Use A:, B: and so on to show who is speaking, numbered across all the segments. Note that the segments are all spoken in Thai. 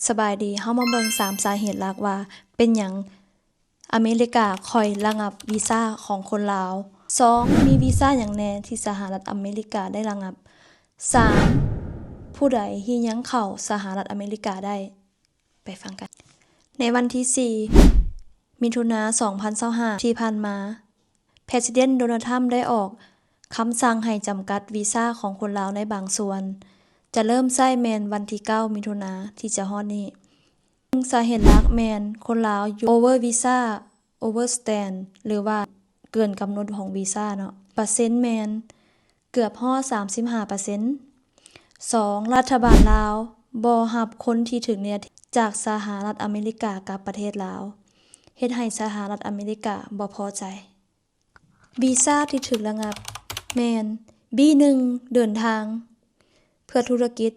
A: สบายดีเฮามาเบิ่ง3สาเหตุหลักว่าเป็นหยังอเมริกาค่อยระงับวีซ่าของคนลาว2มีวีซ่าหยังแหน่ที่สหรัฐอเมริกาได้ระงับ3ผู้ใดที่ยังเข้าสหรัฐอเมริกาได้ไปฟังกันในวันที่4มิถุนายน2025ที่ผ่านมา President Donald Trump ได้ออกคำสั่งให้จำกัดวีซ่าของคนลาวในบางส่วนจะเริ่มใช้แม่นวันที่9มิถุนายนที่จะฮอดนี้สาเหตุหลักแม่นคนลาวอยู่ over visa overstand หรือว่าเกินกำหนดของวีซ่าเนาะเปอร์เซ็นต์แม่นเกือบฮอด 35% 2รัฐบาลลาวบ่รับคนที่ถึกเนี่ยจากสหรัฐอเมริกากลับประเทศลาวเฮ็ดให้สหรัฐอเมริกาบ่พอใจวีซ่าที่ถูกระงับแม่น B1 เดินทางเพื่อธุรกิจ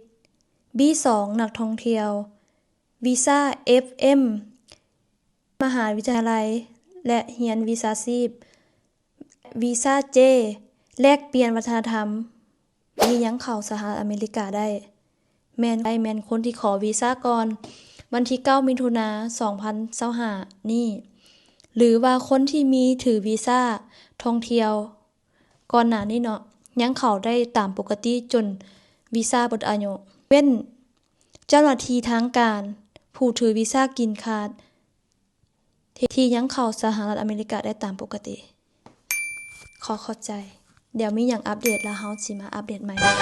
A: B2 นักท่องเที่ยววีซ่า FM มหาวิทยาลัยและเรียนวิชาชีพวีซ่า J แลกเปลี่ยนวัฒนธรรมที่ยังเข้าสหรัฐอเมริกาได้แม่นคนที่ขอวีซ่าก่อนวันที่9มิถุนายน2025นี้หรือว่าคนที่มีถือวีซ่าท่องเที่ยวก่อนหน้านี้เนาะยังเข้าได้ตามปกติจนวีซ่าหมดอายุเว้นเจ้าหน้าที่ทางการผู้ถือวีซ่ากินคาร์ดที่ยังเข้าสหรัฐอเมริกาได้ตามปกติขอเข้าใจเดี๋ยวมีหยังอัปเดตแล้วเฮาสิมาอัปเดตใหม่